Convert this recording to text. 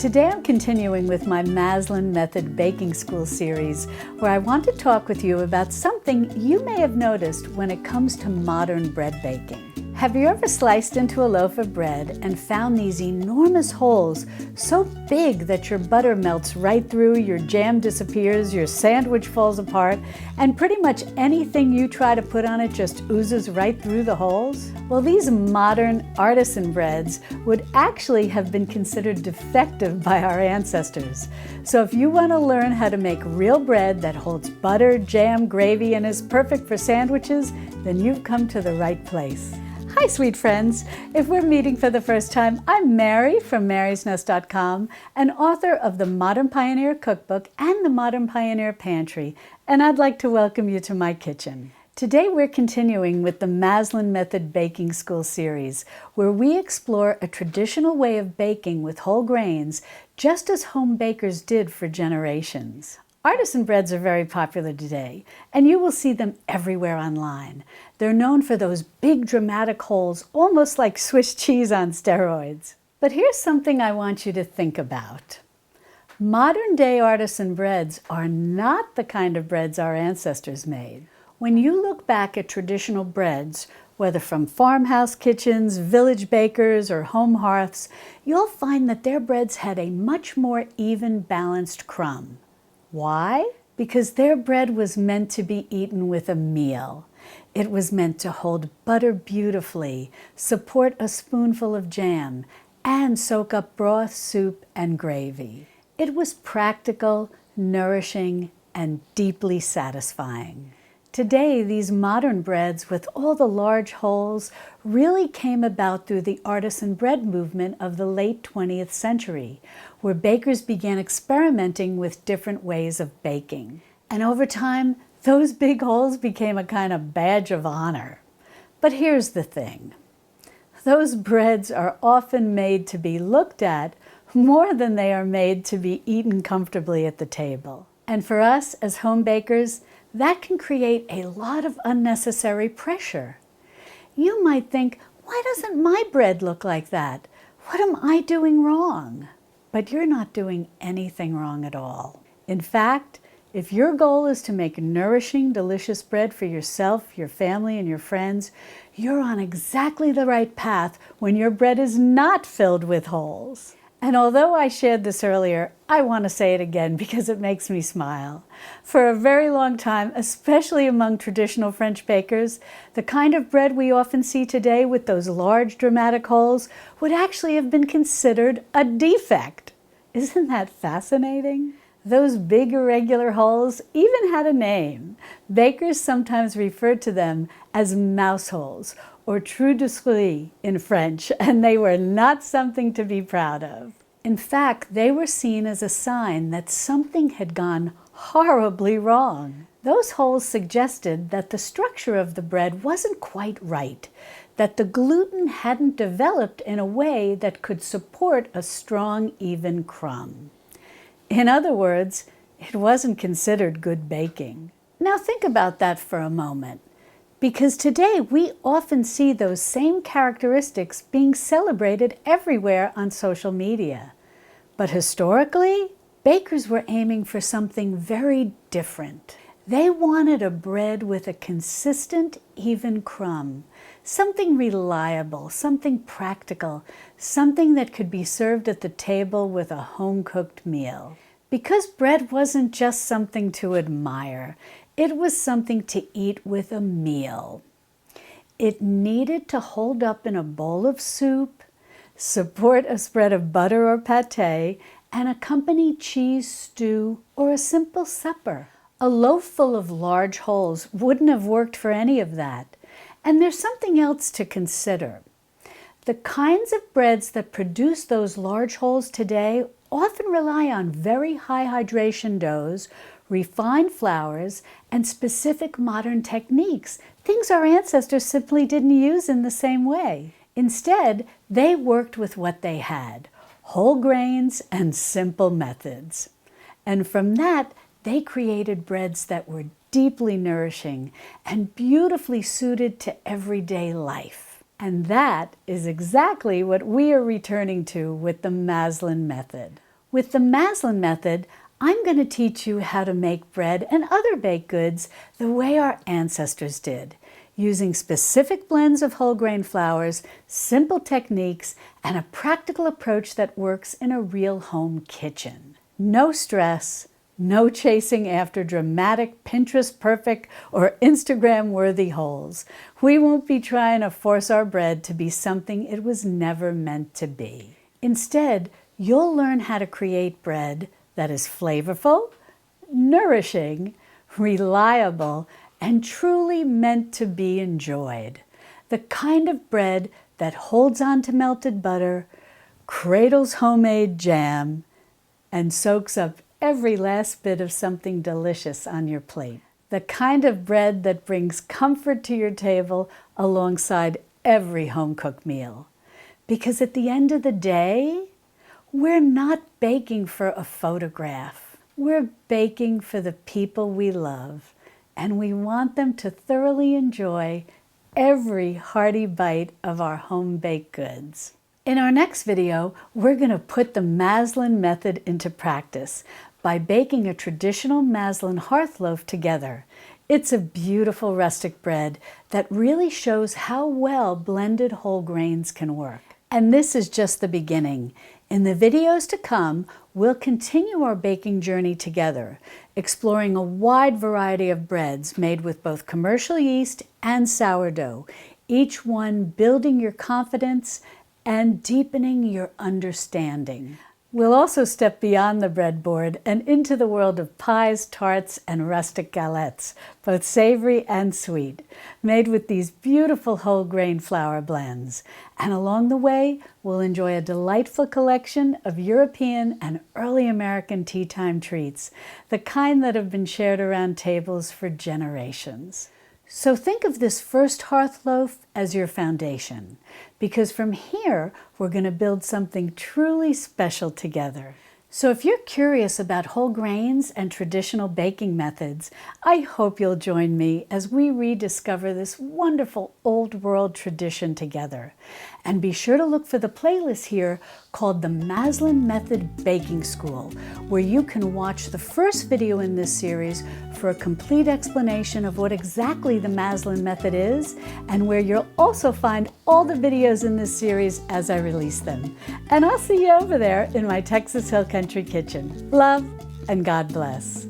Today I'm continuing with my Maslin Method Baking School series, where I want to talk with you about something you may have noticed when it comes to modern bread baking. Have you ever sliced into a loaf of bread and found these enormous holes so big that your butter melts right through, your jam disappears, your sandwich falls apart, and pretty much anything you try to put on it just oozes right through the holes? Well, these modern artisan breads would actually have been considered defective by our ancestors. So if you want to learn how to make real bread that holds butter, jam, gravy, and is perfect for sandwiches, then you've come to the right place. Hi, sweet friends. If we're meeting for the first time, I'm Mary from marysnest.com, an author of the Modern Pioneer Cookbook and the Modern Pioneer Pantry, and I'd like to welcome you to my kitchen. Today we're continuing with the Maslin Method Baking School series, where we explore a traditional way of baking with whole grains, just as home bakers did for generations. Artisan breads are very popular today, and you will see them everywhere online. They're known for those big dramatic holes, almost like Swiss cheese on steroids. But here's something I want you to think about. Modern day artisan breads are not the kind of breads our ancestors made. When you look back at traditional breads, whether from farmhouse kitchens, village bakers, or home hearths, you'll find that their breads had a much more even, balanced crumb. Why? Because their bread was meant to be eaten with a meal. It was meant to hold butter beautifully, support a spoonful of jam, and soak up broth, soup, and gravy. It was practical, nourishing, and deeply satisfying. Today, these modern breads with all the large holes really came about through the artisan bread movement of the late 20th century, where bakers began experimenting with different ways of baking. And over time, those big holes became a kind of badge of honor. But here's the thing. Those breads are often made to be looked at more than they are made to be eaten comfortably at the table. And for us as home bakers, that can create a lot of unnecessary pressure. You might think, why doesn't my bread look like that? What am I doing wrong? But you're not doing anything wrong at all. In fact, if your goal is to make nourishing, delicious bread for yourself, your family, and your friends, you're on exactly the right path when your bread is not filled with holes. And although I shared this earlier, I want to say it again because it makes me smile. For a very long time, especially among traditional French bakers, the kind of bread we often see today with those large dramatic holes would actually have been considered a defect. Isn't that fascinating? Those big irregular holes even had a name. Bakers sometimes referred to them as mouse holes, or trous de souris in French, and they were not something to be proud of. In fact, they were seen as a sign that something had gone horribly wrong. Those holes suggested that the structure of the bread wasn't quite right, that the gluten hadn't developed in a way that could support a strong, even crumb. In other words, it wasn't considered good baking. Now think about that for a moment. Because today we often see those same characteristics being celebrated everywhere on social media. But historically, bakers were aiming for something very different. They wanted a bread with a consistent, even crumb, something reliable, something practical, something that could be served at the table with a home-cooked meal. Because bread wasn't just something to admire, it was something to eat with a meal. It needed to hold up in a bowl of soup, support a spread of butter or pâté, and accompany cheese stew or a simple supper. A loaf full of large holes wouldn't have worked for any of that. And there's something else to consider. The kinds of breads that produce those large holes today often rely on very high hydration doughs, refined flours, and specific modern techniques, things our ancestors simply didn't use in the same way. Instead, they worked with what they had, whole grains and simple methods. And from that, they created breads that were deeply nourishing and beautifully suited to everyday life. And that is exactly what we are returning to with the Maslin method. With the Maslin method, I'm going to teach you how to make bread and other baked goods the way our ancestors did, using specific blends of whole grain flours, simple techniques, and a practical approach that works in a real home kitchen. No stress, no chasing after dramatic, Pinterest-perfect, or Instagram-worthy holes. We won't be trying to force our bread to be something it was never meant to be. Instead, you'll learn how to create bread that is flavorful, nourishing, reliable, and truly meant to be enjoyed. The kind of bread that holds on to melted butter, cradles homemade jam, and soaks up every last bit of something delicious on your plate. The kind of bread that brings comfort to your table alongside every home-cooked meal. Because at the end of the day, we're not baking for a photograph. We're baking for the people we love, and we want them to thoroughly enjoy every hearty bite of our home-baked goods. In our next video, we're going to put the Maslin method into practice by baking a traditional Maslin hearth loaf together. It's a beautiful rustic bread that really shows how well blended whole grains can work. And this is just the beginning. In the videos to come, we'll continue our baking journey together, exploring a wide variety of breads made with both commercial yeast and sourdough, each one building your confidence and deepening your understanding. We'll also step beyond the breadboard and into the world of pies, tarts, and rustic galettes, both savory and sweet, made with these beautiful whole grain flour blends. And along the way, we'll enjoy a delightful collection of European and early American tea time treats, the kind that have been shared around tables for generations. So think of this first hearth loaf as your foundation, because from here, we're going to build something truly special together. So if you're curious about whole grains and traditional baking methods, I hope you'll join me as we rediscover this wonderful old world tradition together. And be sure to look for the playlist here called the Maslin Method Baking School, where you can watch the first video in this series for a complete explanation of what exactly the Maslin method is, and where you'll also find all the videos in this series as I release them. And I'll see you over there in my Texas Hill Country kitchen. Love and God bless.